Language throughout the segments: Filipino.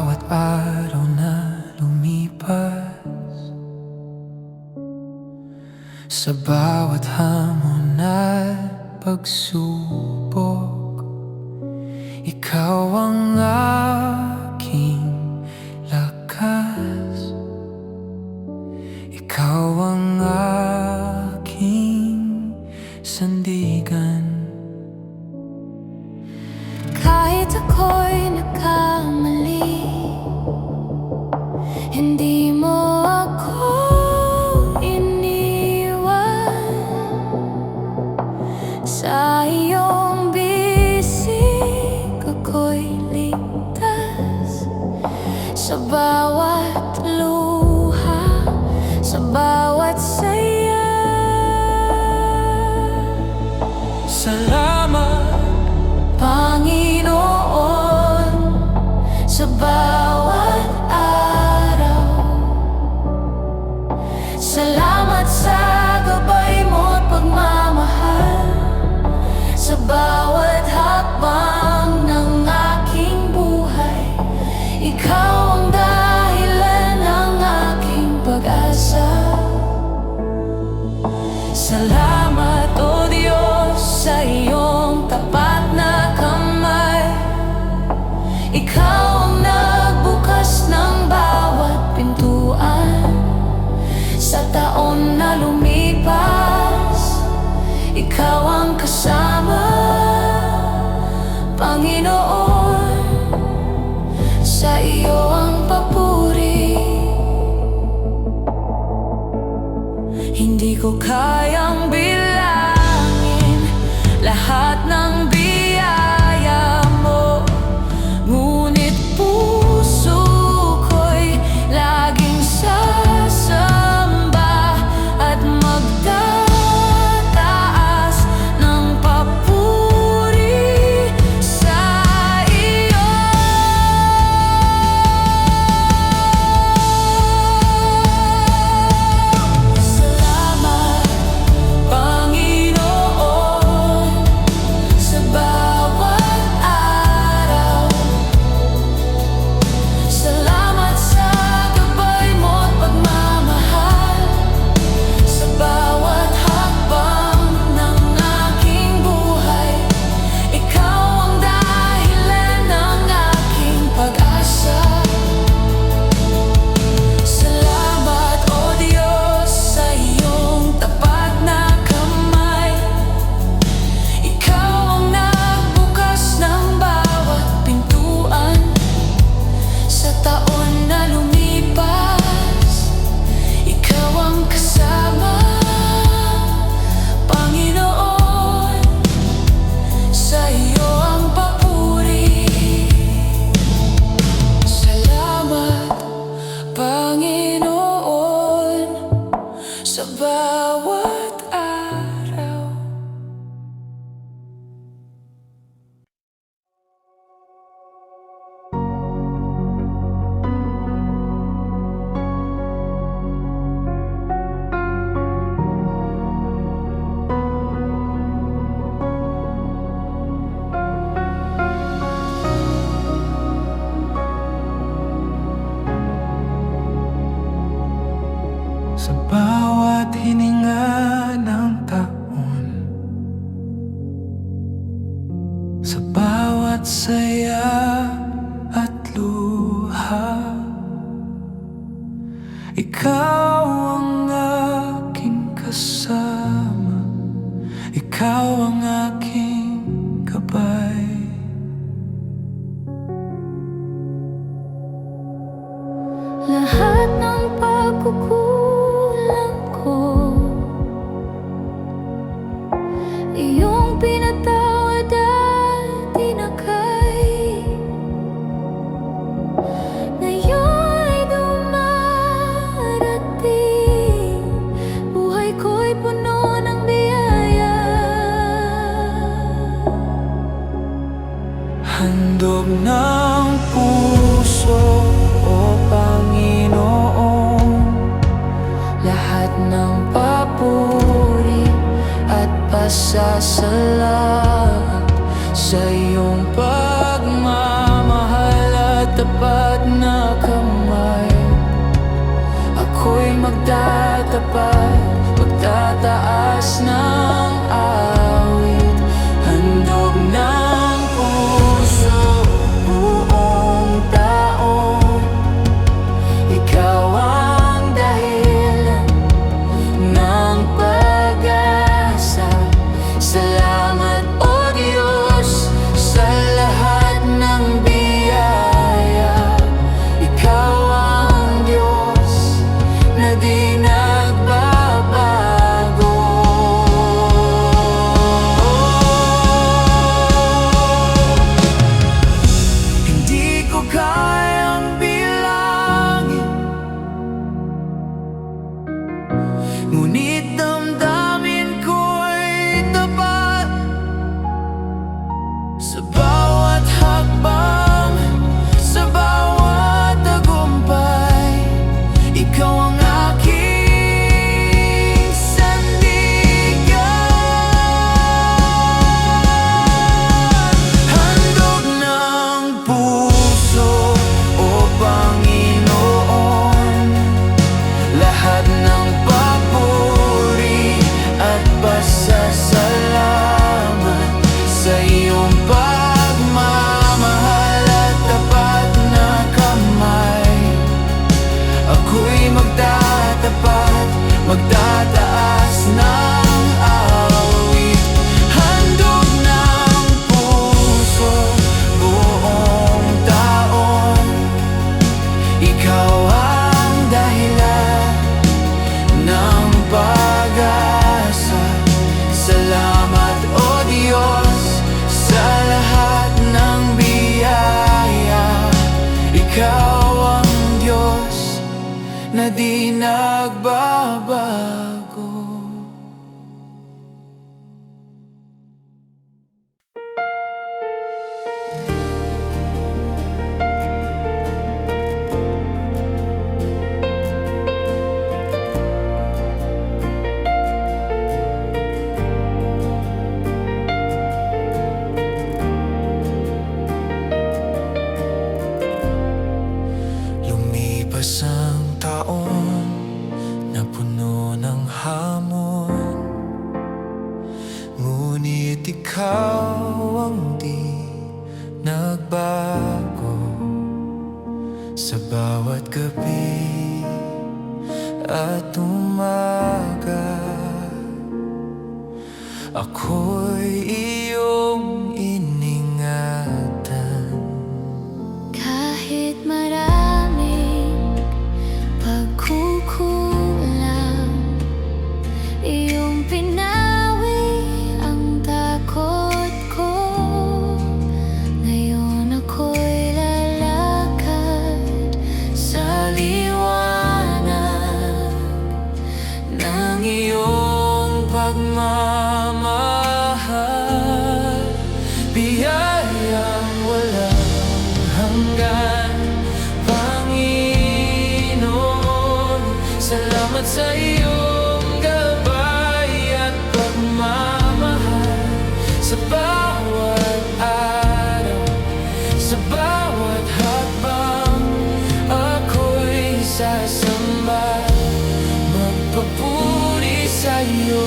bawat araw na lumipas, sa bawat hamon at pagsubok, ikaw ang aking lakas, ikaw ang aking sandigan. Kahit ako'y nagkamali, hindi mo ako iniwan. Sa iyong bisig ako'y ligtas. Sa bawat luha, sa bawat saya. Salamat, Panginoon, sa bawat araw. Salamat sa gabay mo't pagmamahal, sa bawat hakbang ng aking buhay. Ikaw ang dahilan ng aking pag-asa. Salamat, O Diyos, sa iyong tapat na kamay. Ikaw ang nagbukas ng bawat pintuan. Sa taon na lumipas, ikaw ang kasama, Panginoon. Sa iyo ang papuri. Hindi ko kayang bilangin lahat ng biyaya mo, ngunit puso ko'y laging sasamba at magtataas ng papuri sa iyo. Salamat, Panginoon, sa bawat araw. Salamat sa gabay mo't pagmamahal, sa bawat hakbang ng aking buhay. Ikaw ang dahilan ng aking pag-asa. Salamat, O Diyos, sa iyong tapat na kamay. Ikaw ang nagbukas ng bawat pintuan. Sa taon na lumipas, ikaw ang kasama, Panginoon. Sa iyo ang papuri. Salamat, Panginoon, sa bawat araw. sa bawat hininga ng taon, sa bawat saya at luha, ikaw ang aking kasama, ikaw ang aking gabay. Lahat ng pagkukulang ko, iyong pinatawad at tinakay. Ngayon ay dumarating, buhay ko'y puno ng biyaya. Handog ng puso, O Panginoon, tapat na kamay. Ako'y magtatapat, magtataas ng awit, handog ng puso buong taon. Ikaw ang dahilan ng pag-asa. Salamat, O Diyos, sa lahat ng biyaya. Ikaw ang Diyos na di nagbabago. Hindi ko kayang bilangin, ngunit damdamin ko'y tapat. Sa bawat hakbang, sa bawat tagumpay, ikaw ang aking sandigan. Handog ng puso, O Panginoon, lahat ng papuri at pasasalamat sa iyong pagmamahal at tapat na kamay. Ako'y magtatapat, magtataas ng awit, handog ng puso buong taon. Ikaw ang dahilan ng pag-asa. Salamat, O Diyos, sa lahat ng biyaya. Ikaw ang Diyos na di nagbabago. Lumipas ang taon na puno ng hamon, ngunit ikaw ang di nagbago. Sa bawat gabi at umaga, ako'y iyong iningatan. Kahit maraming pagkukulang, iyong pinawi ang takot ko. Ngayon ako'y lalakad sa liwanag ng iyong pagmamahal. Biyayang walang hanggan, Panginoon. Salamat sa iyong gabay at pagmamahal. Sa bawat araw, sa bawat hakbang, ako'y sasamba, magpapuri sa iyo.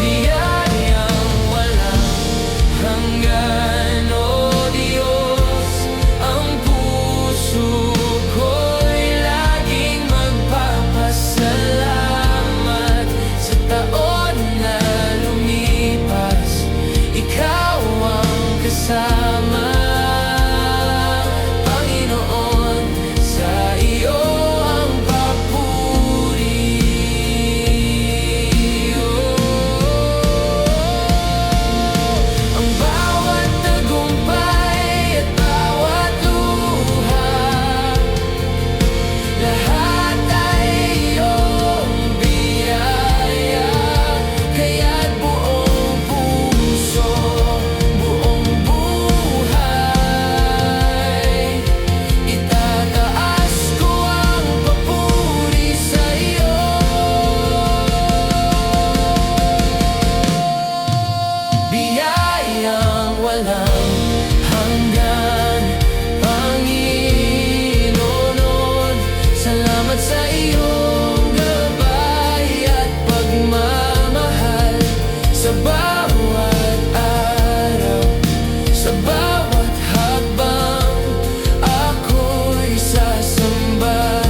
Biyayang walang hanggan, O Diyos, ang puso ko'y laging magpapasalamat. Sa taon na lumipas, ikaw ang kasama. Panginoon, sa iyo ang papuri. Ang bawat walang hanggan. Panginoon, salamat sa iyong gabay at pagmamahal sa bawat araw, sa bawat hakbang. Ako'y sasamba,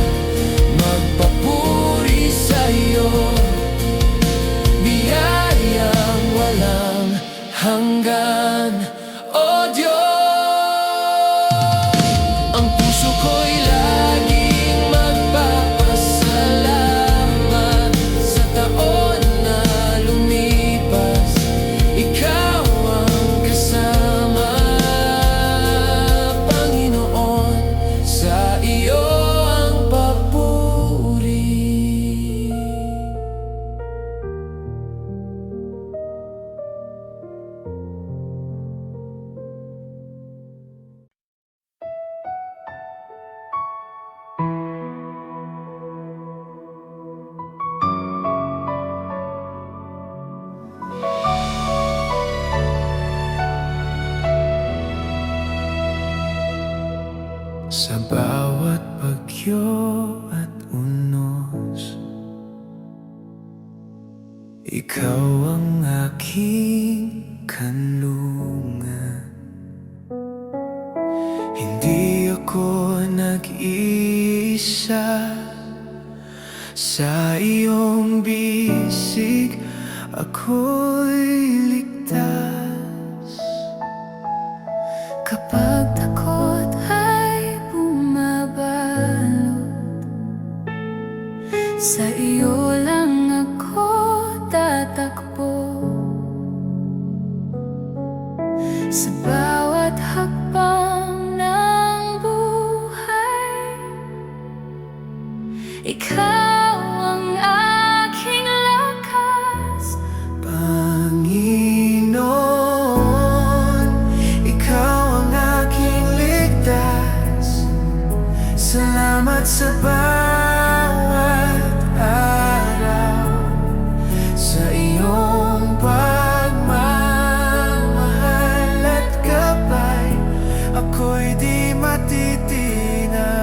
magpapuri sa iyo, biyayang walang hanggan. O Diyos, ang puso ko'y laging magpapasalamat sa taon na lumipas. Ikaw ang kasama, Panginoon, sa iyo ang papuri. Sa bawat bagyo at unos, ikaw ang aking kanlungan. Hindi ako nag-iisa, sa iyong bisig ako'y ligtas. Kapag takot ay bumabalot, sa iyo lang ako tatakbo. Sa bawat hakbang ng buhay, ikaw ang aking lakas. Panginoon, ikaw ang aking ligtas. Salamat sa bawat araw, sa iyong pagmamahal at gabay. Ako'y di matitinag.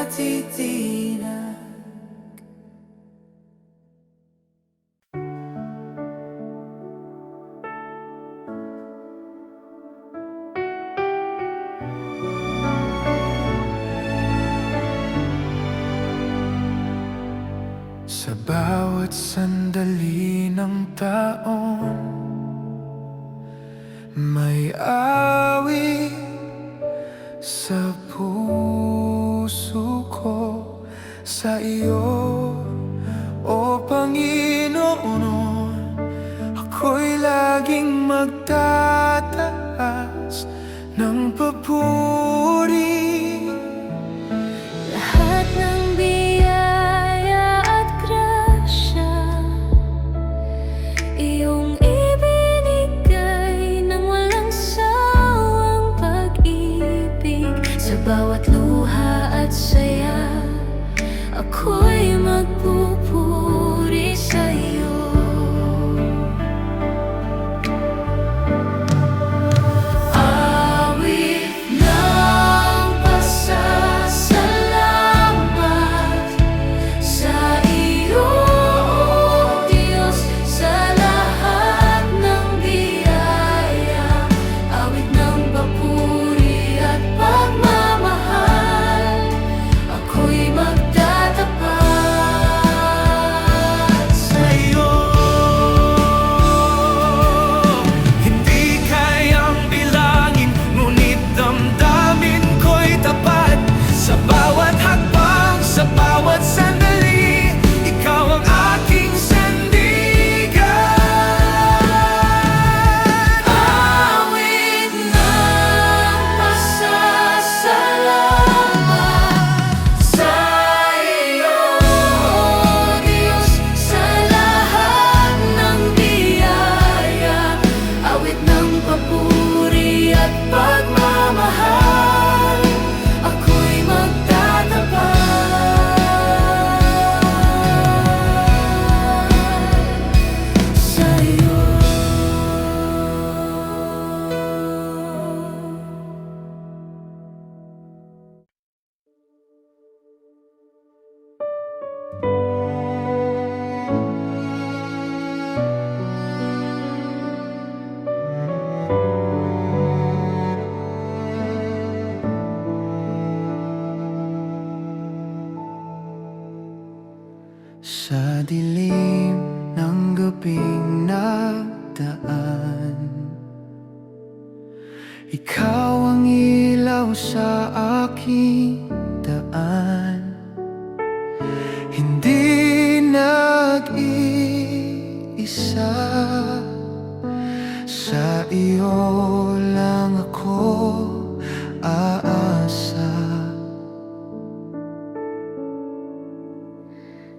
matitinag. Sa bawat sandali ng taon, may awit sa puso ko. ko sa iyo, O Panginoon. Ako'y laging magtataas ng papuri. Lahat ng biyaya at grasya iyong ibinigay ng walang sawang pag-ibig. Sa bawat luha at saya, ako'y magpupuri sa'yo. Awit ng pasasalamat sa iyo, O Diyos, sa lahat ng biyaya. Awit ng papuri at pagmamahal, ako'y magtatapat sa'yo. Hindi kayang bilangin, ngunit damdamin ko'y tapat. Sa bawat hakbang, sa bawat sandali, ikaw ang aking sandigan. Awit ng pasasalamat sa iyo, O Diyos, sa lahat ng biyaya. Awit ng papuri at pagmamahal, ako'y magtatapat sa iyo. Sa dilim ng gabing nagdaan, ikaw ang ilaw sa aking daan. Hindi nag-iisa, sa iyo lang ako aasa.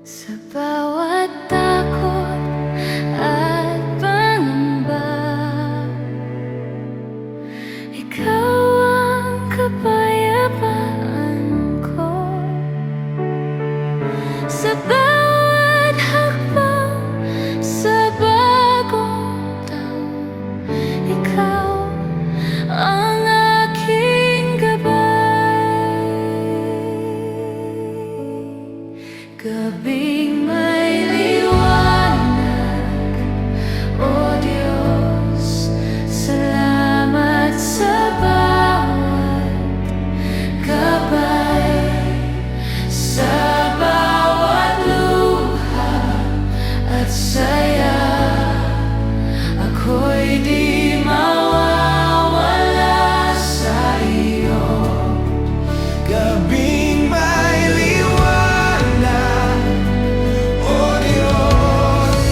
Sa bawat takot at pangamba, ikaw ang kapayapaan ko. Sa bawat hakbang, sa bagong taon, ikaw ang aking gabay. Gabing may liwanag, O Diyos, salamat sa bawat gabay. Sa bawat luha at saya, ako'y di mawawala sa iyo. Gabing may liwanag, O Diyos,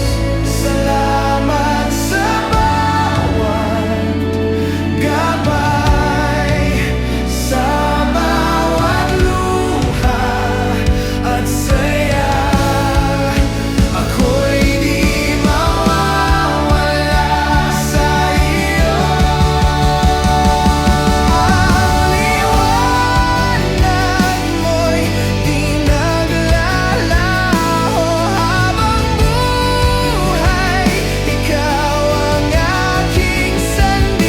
salamat sa bawat gabay. Sa bawat luha at saya, ako'y di mawawala sa iyo. Liwanag mo'y di naglalaho habang buhay. Ikaw ang aking sandigan.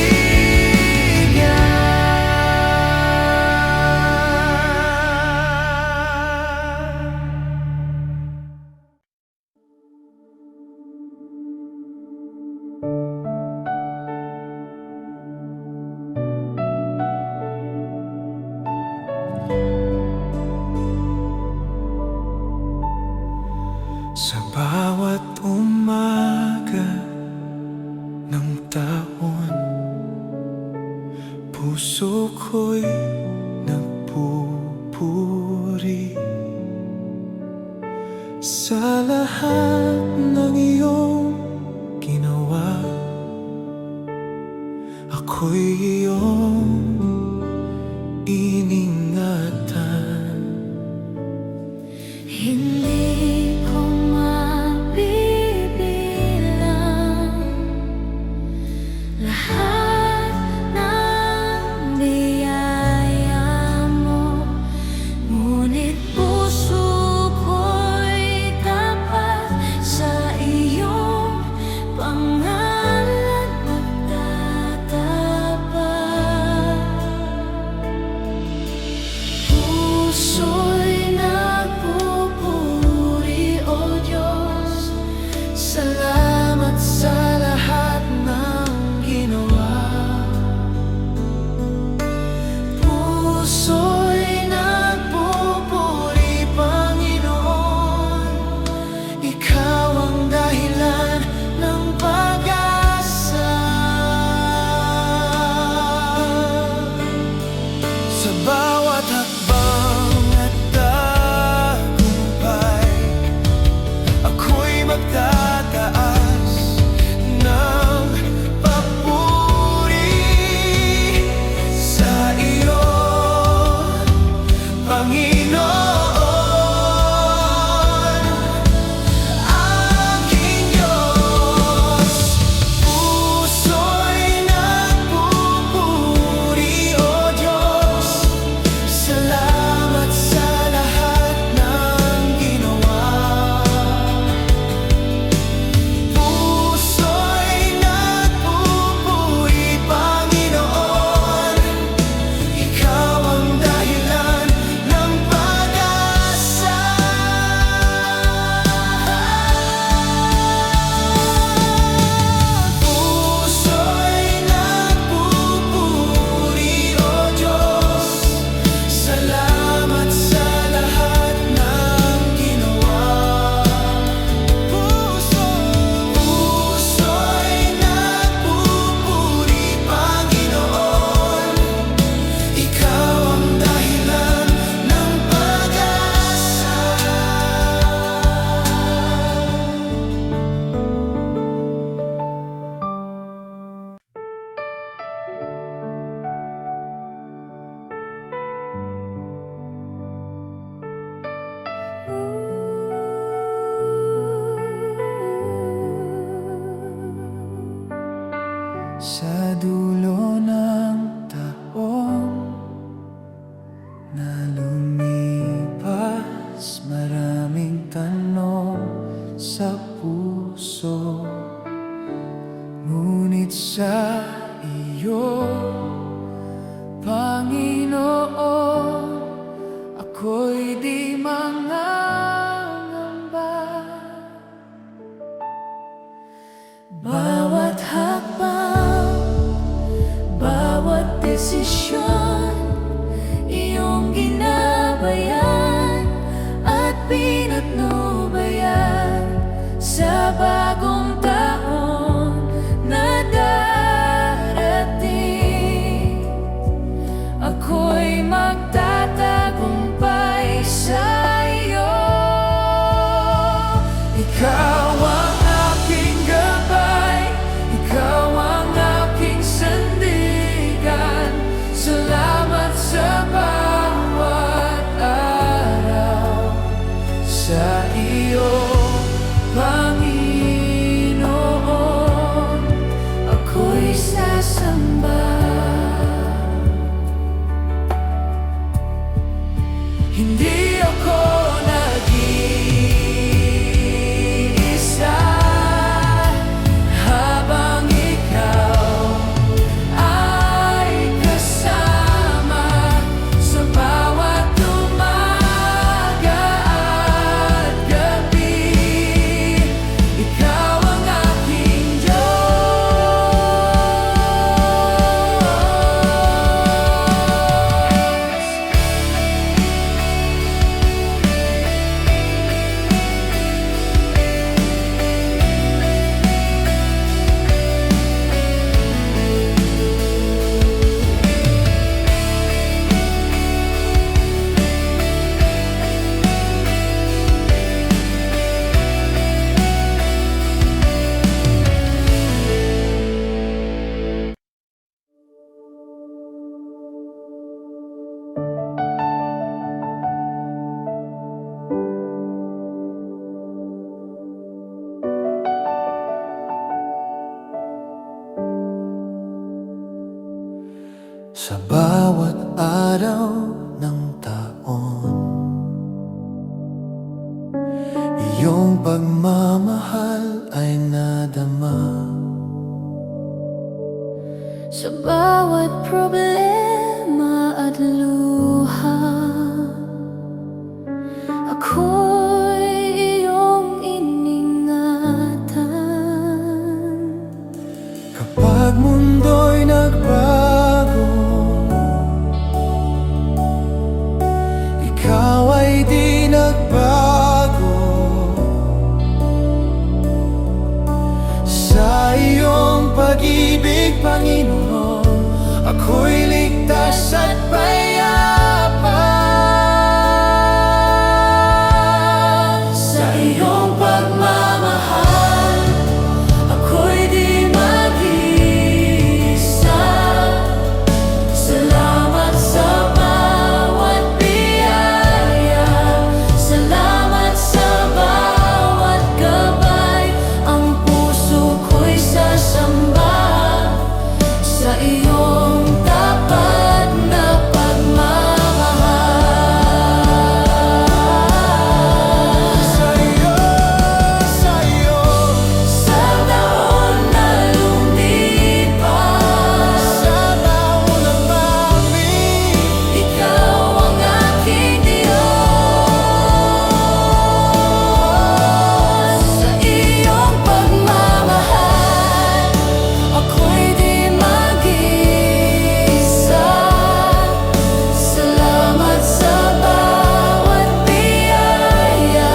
Sa bawat umaga ng taon, puso ko'y nagpupuri. sa lahat ng iyong ginawa. Ako'y iyong iningatan. Hindi ko mabibilang lahat ng biyaya mo, ngunit puso ko'y tapat sa iyong pangalan magtatapat. Puso'y nagpupuri, O Diyos, salamat sa lahat ng ginawa. Puso'y nagpupuri, Panginoon, Ikaw ang dahilan ng pag-asa. Sa bawat hakbang at tagumpay, ako'y magtataas ng papuri sa iyo, Panginoon, aking Diyos. Puso'y nagpupuri, O Diyos, salamat sa lahat ng ginawa. Puso'y nagpupuri, Panginoon, Ikaw ang dahilan ng pag-asa. Puso'y nagpupuri, O Diyos, salamat sa lahat ng ginawa. Puso'y nagpupuri, Panginoon, Ikaw ang dahilan ng pag-asa. Sa dulo ng taong na lumipas, maraming tanong sa puso, ngunit sa iyo, Panginoon, ako'y di mangangamba. Bawat hakbang, bawat desisyon, iyong ginabayan at pinatnubayan. Sa bagong taon na darating, ako'y magtatagumpay sa iyo. Ikaw ang aking gabay, Ikaw ang aking sandigan. Salamat sa bawat araw sa iyo, Panginoon. araw ng taon. Iyong pagmamahal ay nadama Sa bawat problema at luha, ako'y iyong iningatan. kapag mundo'y nagbago. Ikaw ay di nagbago. Sa iyong pag-ibig, Panginoon, ako'y ligtas at payapa. Sa iyong pagmamahal, ako'y di mag-isa. Salamat sa bawat biyaya, salamat sa bawat gabay. Ang puso ko'y sasamba sa iyong tapat na pagmamahal. Sa iyo, Sa taon na lumipas, sa taon na mami, ikaw ang aking Diyos. Sa iyong pagmamahal, ako'y di mag-isa. Salamat sa bawat biyaya,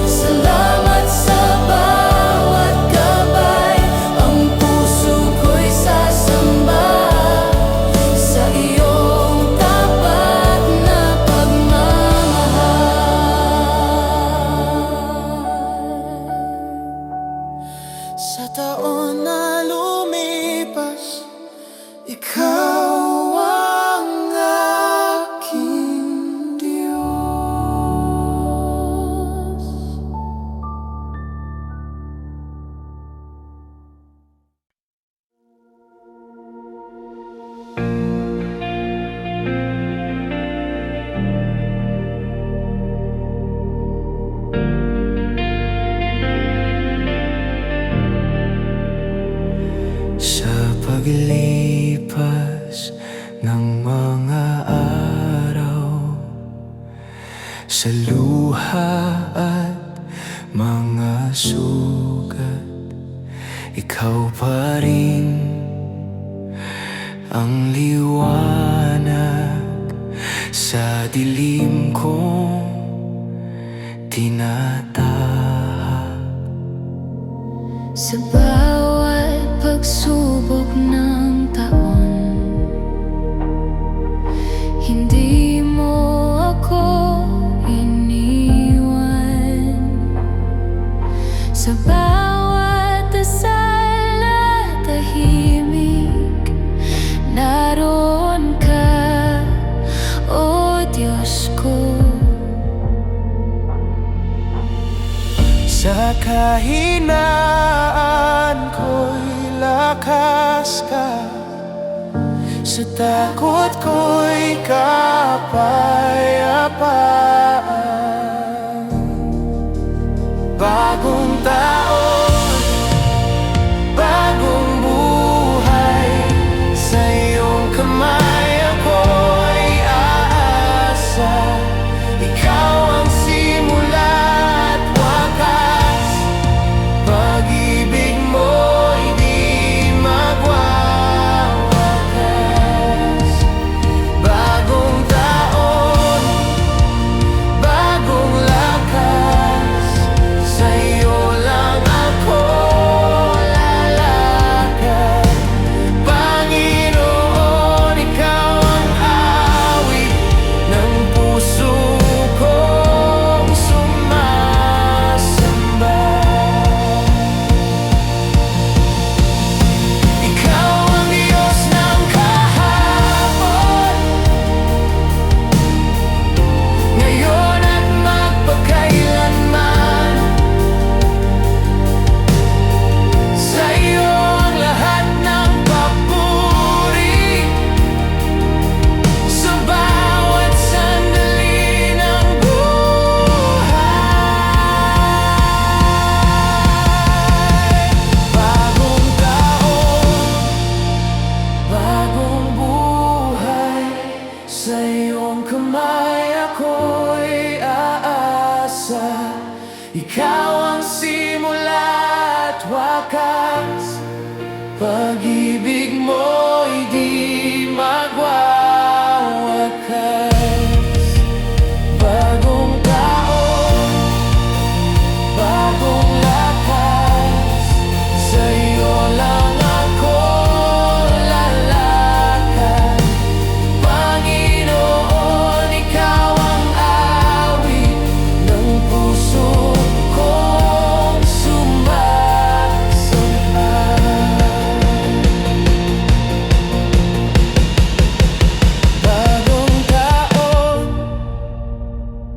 salamat sa bawat gabay. Ang puso ko'y sasamba sa iyong tapat na pagmamahal. sa taon na lumipas, ikaw ang aking Diyos. Sa paglipas ng mga araw, sa luha at mga sugat, ikaw pa rin ang liwanag sa dilim kong tinatahak. Sa bawat pagsubok ng taon, hindi mo ako iniwan. Sa bawat dasal at tahimik, naroon ka, O Diyos ko. Sa kahinaan ko'y lakas ka, sa takot ko'y kapayapaan. Bagong taon, bagong buhay, sa iyong kamay ako'y aasa. Ikaw ang simula at wakas, pag-ibig mo'y di magwawakas. Bagong taon, bagong lakas, sa iyong Ikaw ang simula at wakas. Pag-ibig mo'y di magwawakas. Bagong taon, bagong lakas. Sa'yo lang ako lalakad. Panginoon, ikaw ang awit ng puso kong sumasamba. Bagong taon,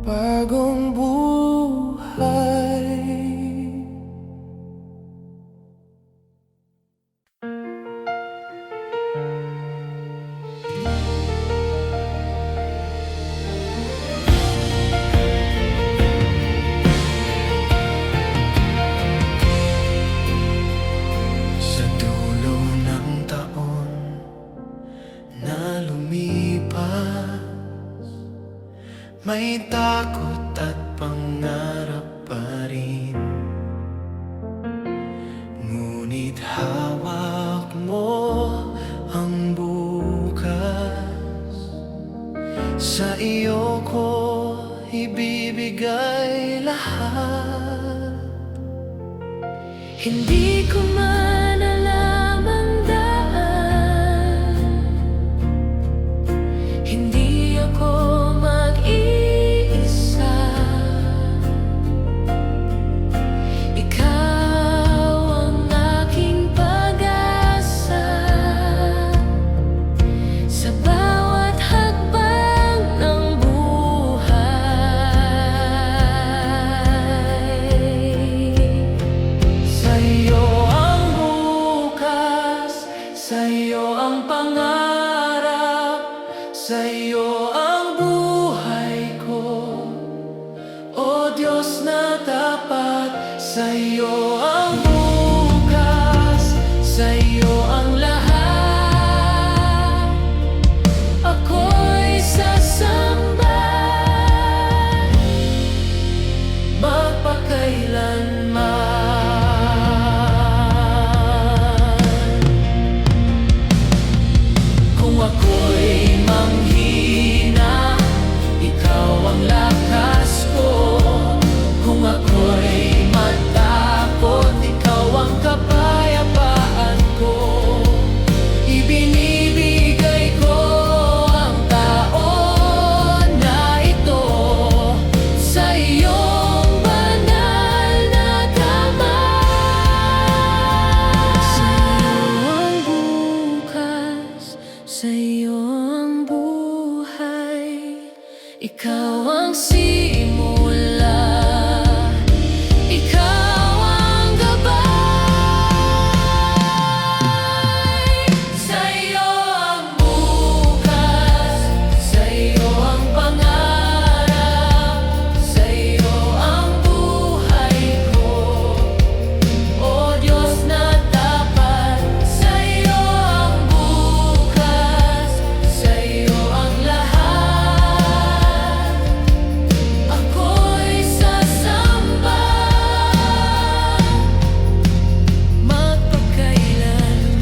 bagong buhay. Sa dulo ng taon na lumipas, may takot at pangarap pa rin. Ngunit hawak mo ang bukas. Sa iyo ko ibibigay lahat. Hindi ko man alam ang daan. Hindi ako mag-iisa. Ikaw ang aking pag-asa. Sa bawat hakbang ng buhay. Sa'yo ang bukas, sa'yo ang pangarap, sa'yo ang buhay ko. O Diyos na tapat, sa'yo ang bukas, sa'yo ang lahat. Ako'y sasamba magpakailanman. Kung ako'y manghina, ikaw ang lakas ko. Kung ako'y matakot, ikaw ang kapayapaan ko. Ibinibigay ko ang taon na ito sa iyong banal na kamay. Sa'yo ang bukas, sa'yo ang buhay. Ikaw ang simula, ikaw ang gabay. Sa'yo ang bukas, sa'yo ang pangarap, sa'yo ang buhay ko. O Diyos na tapat, sa'yo ang bukas, sa'yo ang lahat. Ako'y sasamba magpakailanman.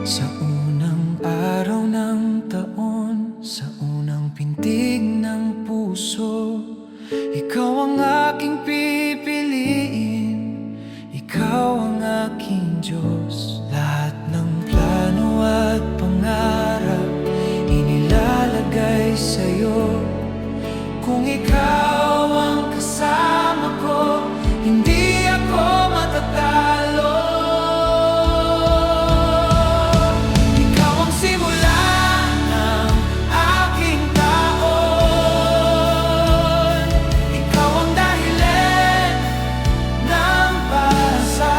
Sa unang araw ng taon, sa unang pintig ng puso, ikaw ang aking pipiliin, ikaw ang aking Diyos. Lahat ng plano at pangarap inilalagay sa'yo. Kung ikaw ang kasama ko, hindi ako matatalo. Ikaw ang simula ng aking taon. Ikaw ang dahilan ng pag-asa.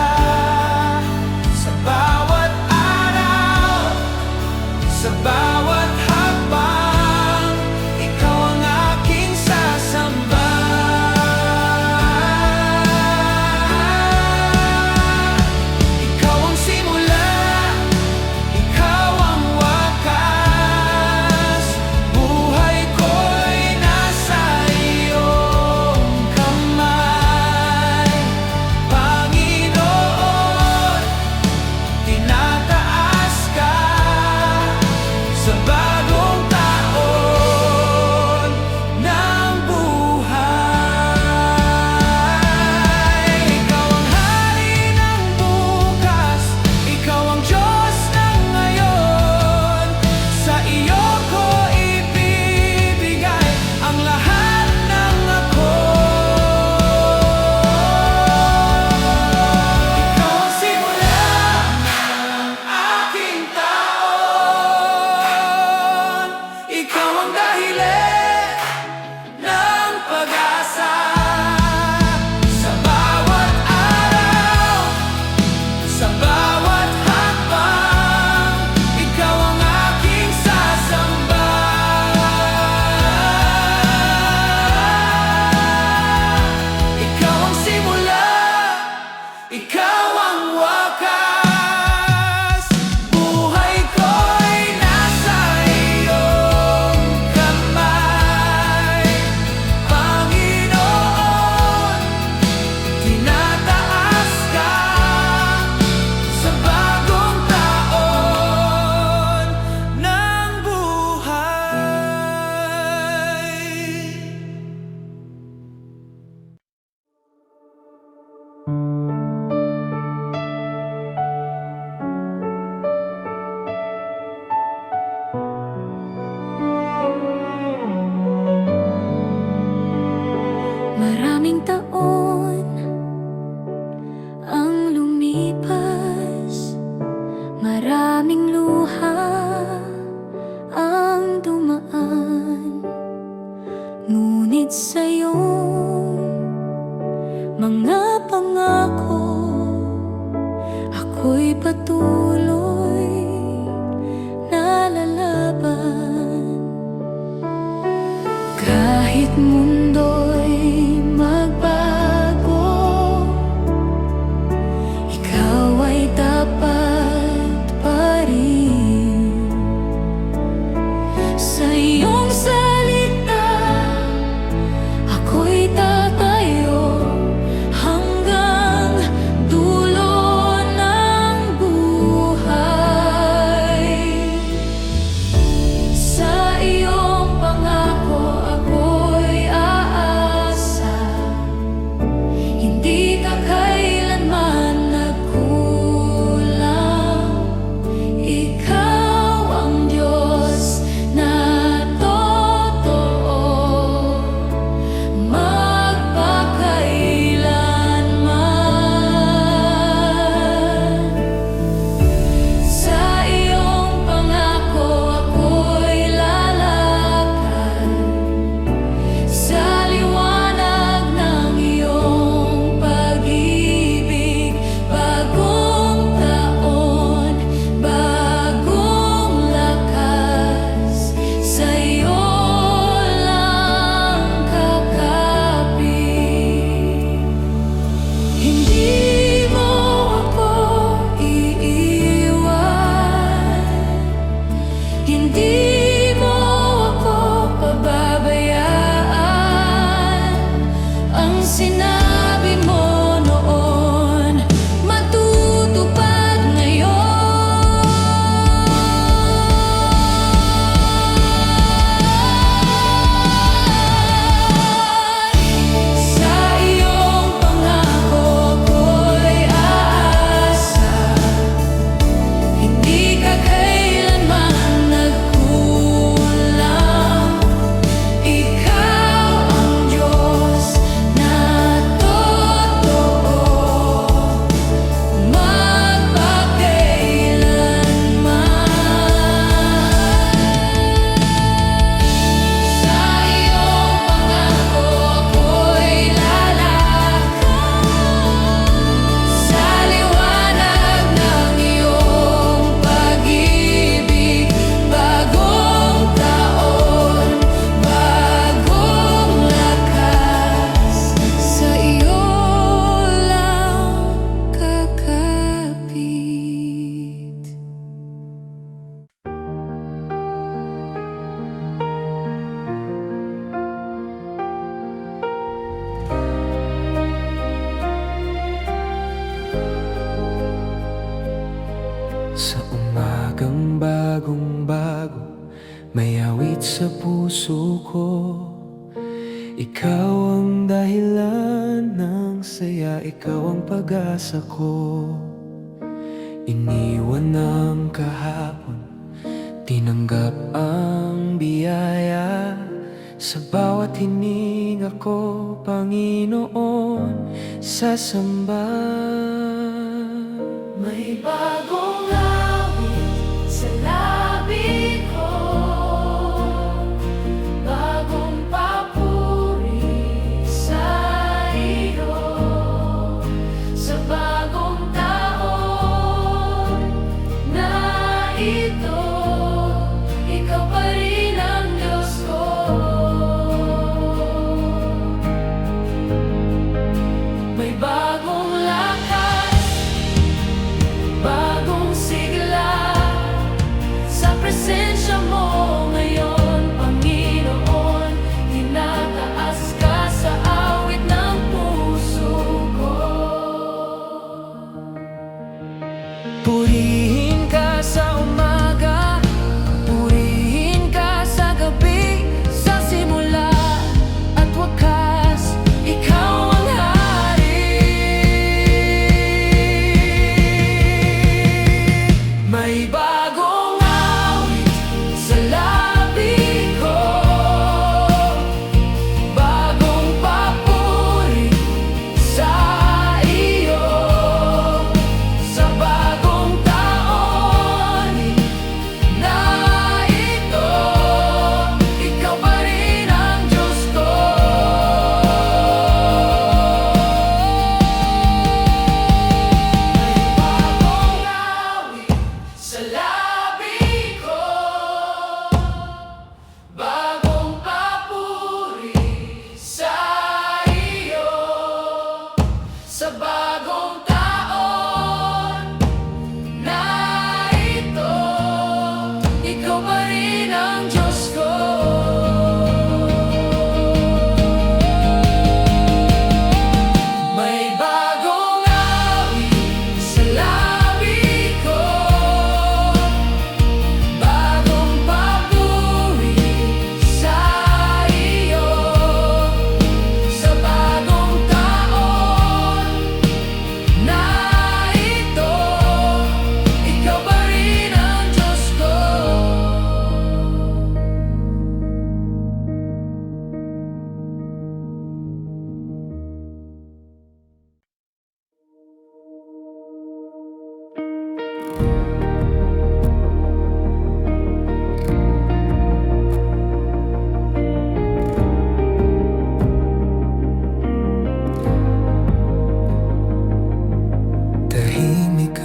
lumipas, maraming luha ang dumaan. Ngunit sa iyong mga pangako, ako'y patuloy na lalaban. Kahit mundo'y magbago, ikaw ay tapat pa rin. Sa iyong salita, ako'y tatayo hanggang dulo ng buhay. Sa iyong pangako ako'y aasa, hindi ka kailanman nagkulang. Ikaw ang Diyos na totoo, magpakailanman. Sa iyong pangako ako'y lalakad, sa liwanag ng iyong pag-ibig. Bagong taon, bagong lakas, sa iyo lang kakapit. Hindi mo ako iiwan, hindi mo ako pababayaan. Ang sinabi mo noon, matutupad ngayon. Sa iyong pangako ako'y aasa, hindi ka kailanman nagkulang. Ikaw ang Diyos na totoo, magpakailanman. Sa iyong pangako ako'y lalakad, sa liwanag ng iyong pag-ibig. Bagong taon, bagong lakas, sa iyo lang kakapit. Sa umagang bagong bago, may awit sa puso ko. Ikaw ang dahilan ng saya, ikaw ang pag-asa ko. Iniwan ng kahapon, tinanggap ang biyaya. Sa bawat hininga ko, Panginoon, sasamba. May bagong awit sa labi ko, bagong papuri sa iyo. Sa bagong taon na ito, ikaw pa rin ang Diyos ko. May bagong lakas, bagong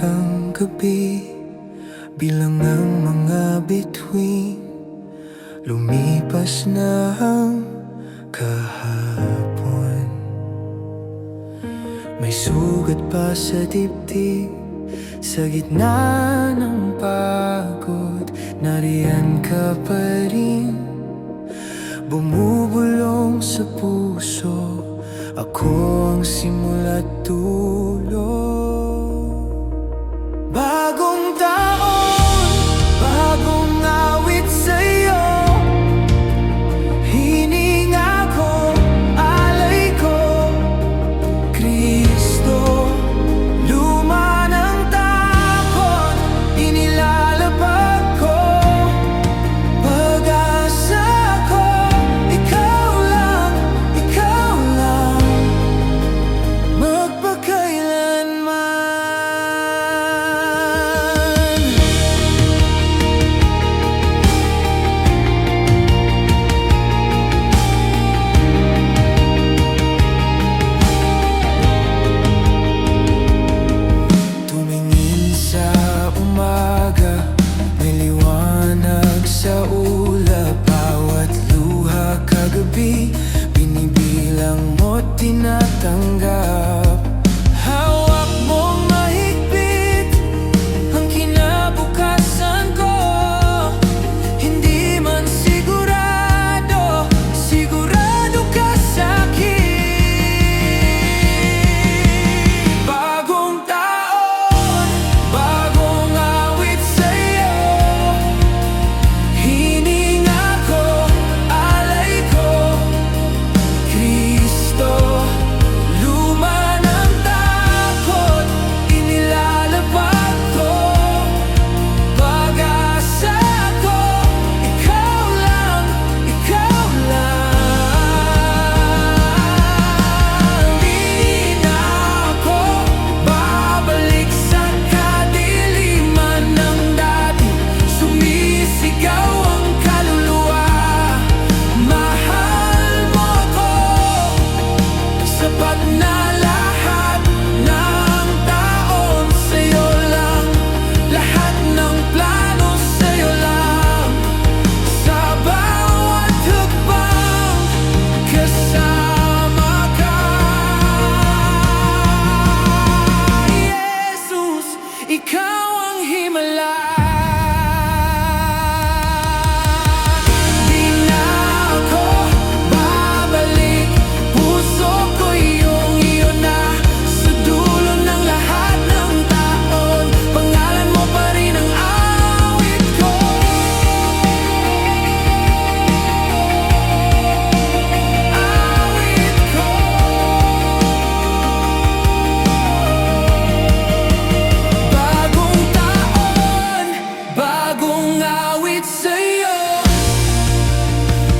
ang gabi, bilang ang mga bituin, lumipas na ang kahapon. May sugat pa sa dibdib, sa gitna ng pagod, nariyan ka pa rin, bumubulong sa puso. Ako ang simula't dulo. Bagong taon, bagong awit sa'yo, hininga ko, alay ko, Kristo. Luma ng takot, inilalabag ko, pag-asa ko, ikaw lang, magpakailanman. Tumingin sa umaga, may liwanag sa ulap, bawat luha kagabi, binibilang mo't tinatanggap. Hawak mong mahigpit ang kinabukasan ko, hindi man sigurado, sigurado ka sa'kin. Bagong taon, bagong awit sa'yo, hininga ko, alay ko, Kristo. Luma ng takot, inilalabag ko, pag-asa ko, ikaw lang, ikaw lang. Di na ako babalik sa kadiliman ng dati, sumisigaw ang kaluluwa. Mahal mo ko, sapat na lahat ng taon sa'yo lang, lahat ng plano sa'yo lang, sa bawat hakbang kasama ka. Jesus, ikaw ang himala. Di na ako babalik, puso ko iyo na, sa dulo ng lahat ng taon, pangalan mo pa rin ang awit ko. Awit ko. Bagong taon, bagong awit sa'yo,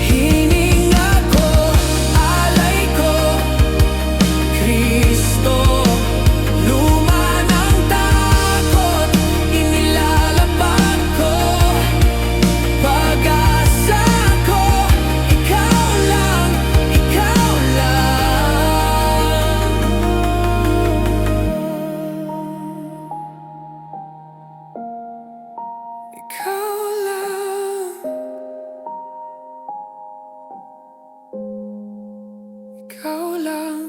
hininga ko, alay ko, Kristo. Luma ng takot, inilalabag ko, pag-asa ko, ikaw lang, ikaw lang. Ikaw lang, ikaw lang.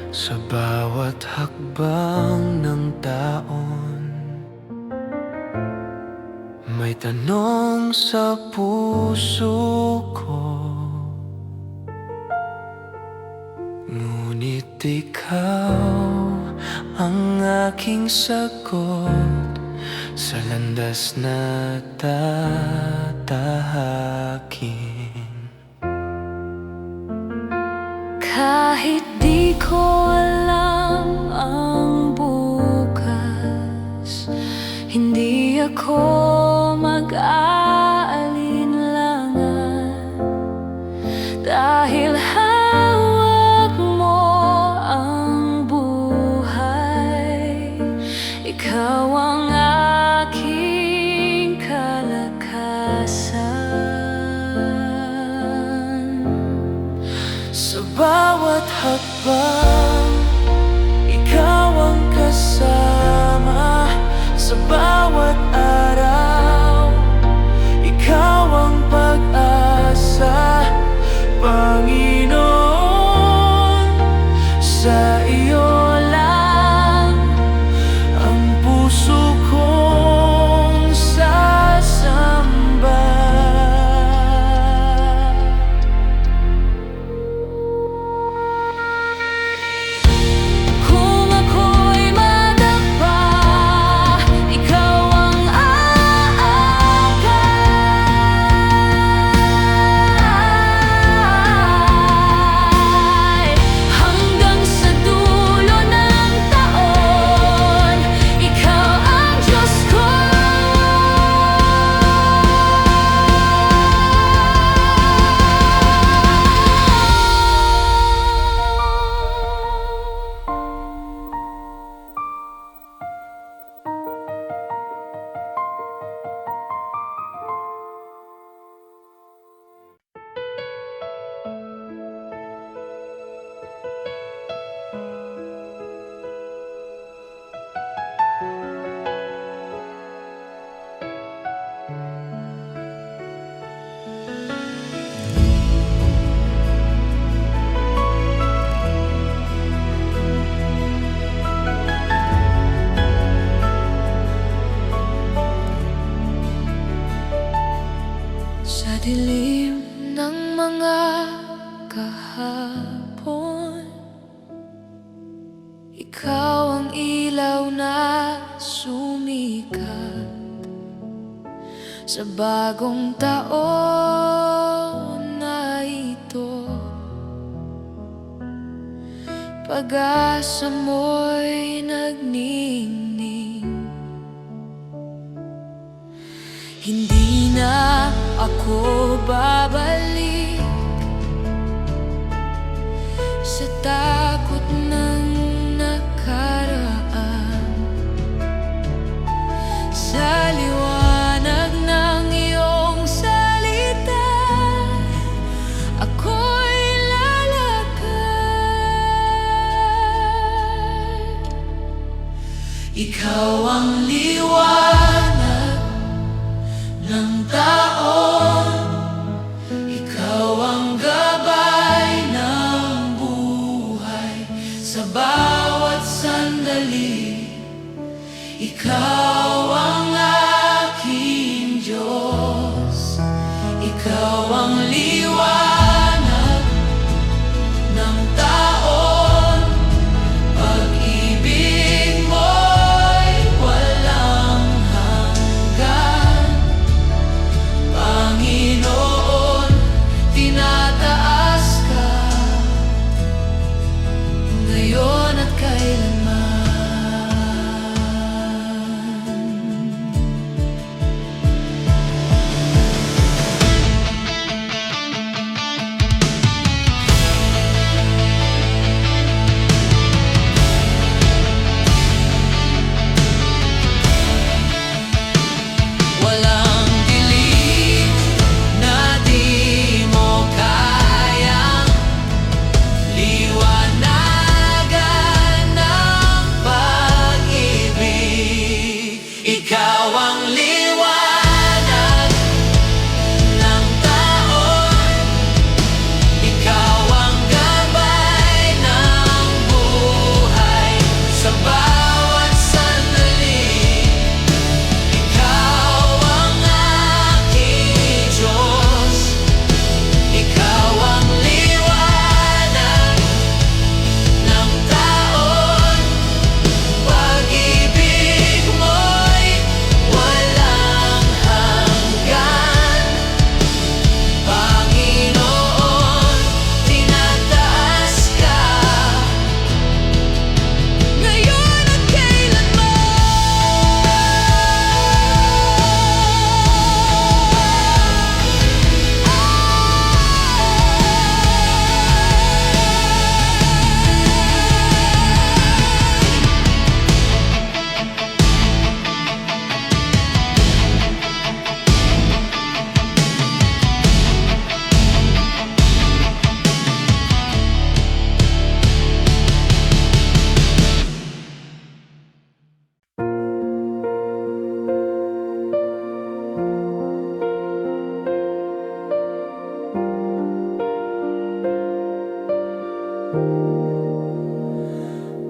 Sa bawat hakbang ng taon, may tanong sa puso ko, ngunit ikaw ang aking sagot, sa landas na tatahakin. Kahit di ko alam ang bukas, hindi ako mag-aalinlangan, dahil hawak mo ang buhay. ikaw ang aking kalakasan. Sa bawat hakbang, ikaw ang kasama. Sa bawat araw, ikaw ang pag-asa. Panginoon, sa iyo lang ang puso kong sasamba. Kung ako'y madapa, ikaw ang aakay. Hanggang sa dulo ng taon, ikaw ang Diyos ko. Sa dilim ng mga kahapon, ikaw ang ilaw na sumikat. Sa bagong taon na ito, pag-asa mo'y nagningning. Hindi na ako babalik sa takot ng nakaraan. Sa liwanag ng iyong salita, ako'y lalakad. Ikaw ang liwanag ng taon, ikaw ang gabay ng buhay. Sa bawat sandali, ikaw ang aking Diyos. Ikaw ang liwanag ng taon, pag-ibig mo'y walang hanggan. Panginoon, tinataas ka ngayon at kailanman.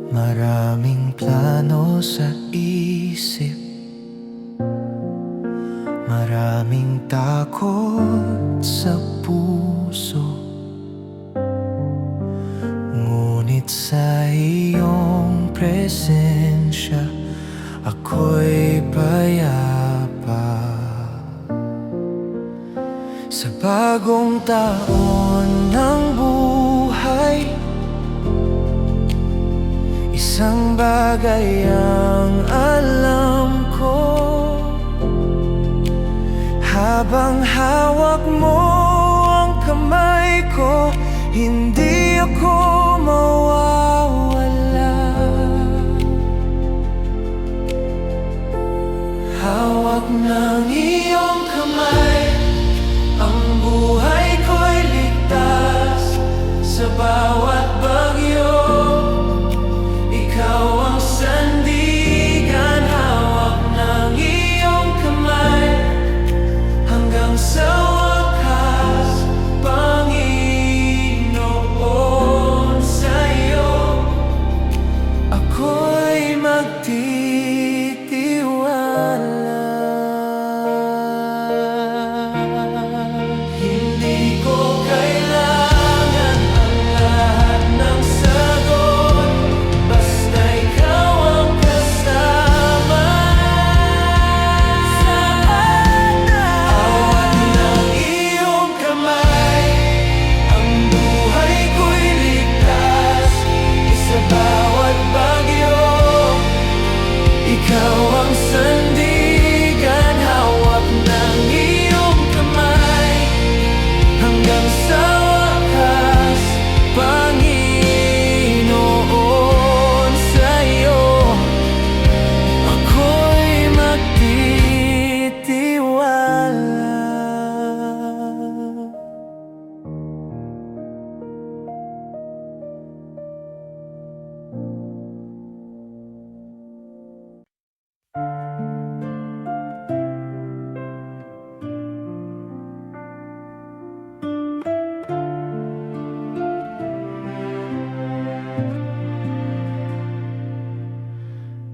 Maraming plano sa isip, maraming takot sa puso. Ngunit sa iyong presensya, ako'y payapa. Sa bagong taon ng buhay, isang bagay ang alam ko. Habang hawak mo ang kamay ko, hindi ako mawawala. Hawak ng iyong kamay, ang buhay ko'y ligtas. Sa bawat bagyo, ikaw ang sandigan. Hawak ng iyong kamay hanggang sa wakas, Panginoon. Sa'yo ako'y magtitiwala. Hindi ko kailangan ang lahat ng sagot, basta ikaw ang kasama. Hawak ng iyong kamay, ang buhay ko'y ligtas. Sa bawat bagyo, ikaw ang sandigan. Hawak ng iyong kamay hanggang sa wakas, Panginoon. Sa'yo ako'y magtitiwala.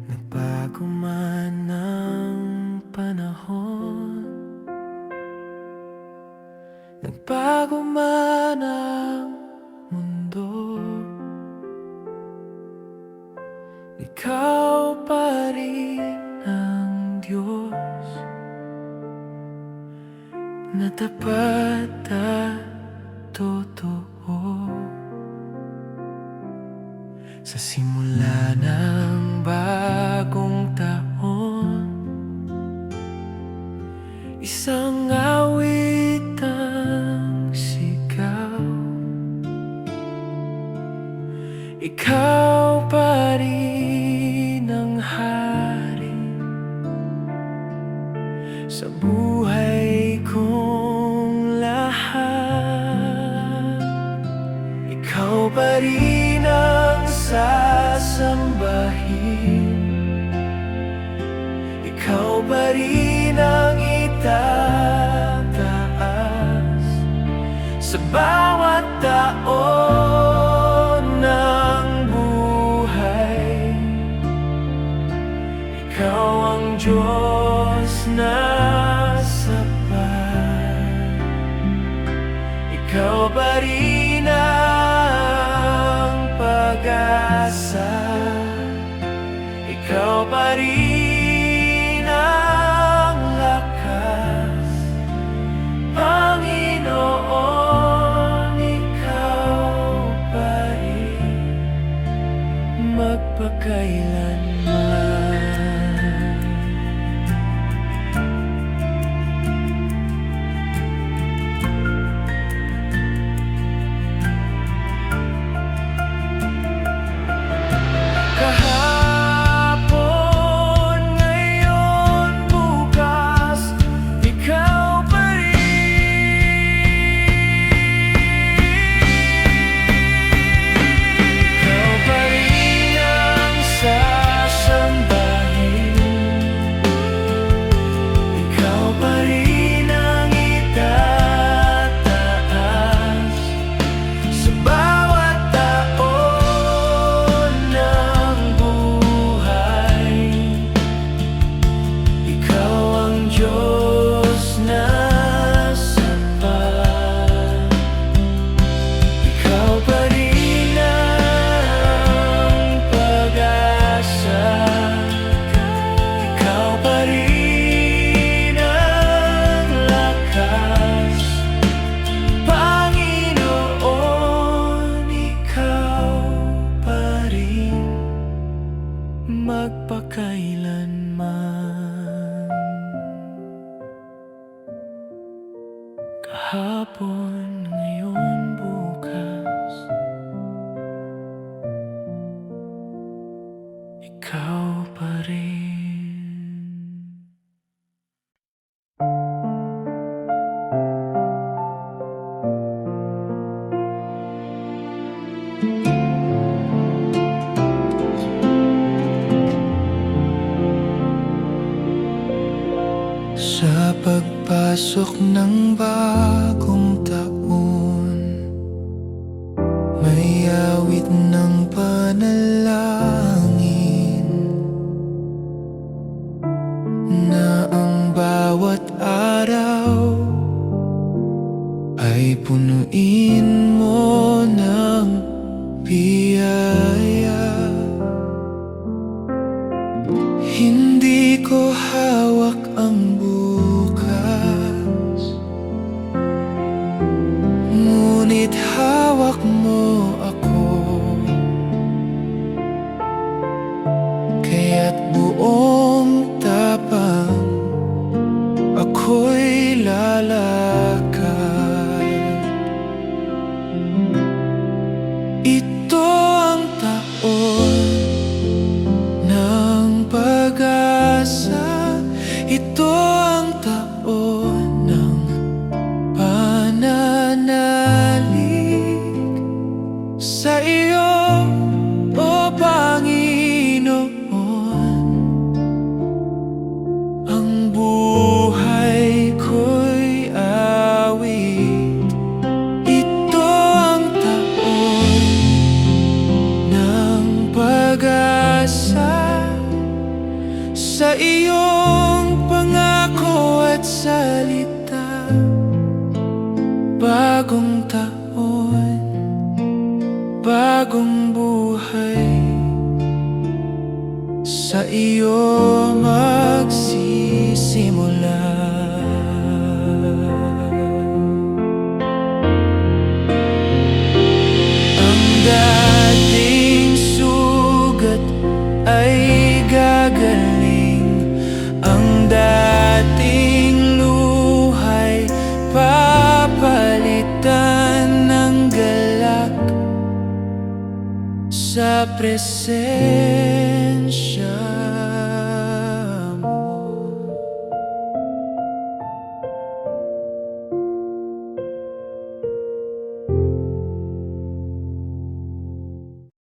Nagbago man ang panahon, nagbago man ang mundo, ikaw pa rin ang Diyos na tapat at totoo. Sa simula ng bagong taon, isang awit ang sigaw. Ikaw pa rin ang hari sa buhay kong lahat. Ikaw pa rin ang sasambahin, ikaw pa rin ang itataas. Sa bawat taon ng buhay, ikaw ang Diyos na sapat. Ikaw pa rin ang pag-asa, ikaw pa rin ang lakas, Panginoon. Ikaw pa rin magpakailanman. Kahapon, ngayon, bukas, ikaw pa rin. Ikaw pa rin ang sasamba. magpakailanman. Kahapon, ngayon, bukas, ikaw pa rin. Sa pagpasok ng bagong taon, may awit ng panalangin na ang bawat araw ay punuin mo ng biyaya. Hindi ko hawak ang bukas, ngunit hawak mo ako. Kaya't buong tapang ako'y lalakad. Ito ang taon ng pag-asa, ito ang taon ng pananalig sa iyo, O Panginoon. Ang buhay ko'y awit, ito ang taon ng pag-asa sa iyong pangako at salita. Bagong taon, bagong buhay, sa iyo magsisimula. Ang dating sugat ay gagaling, ang dating luhay papalitan ng galak sa presensya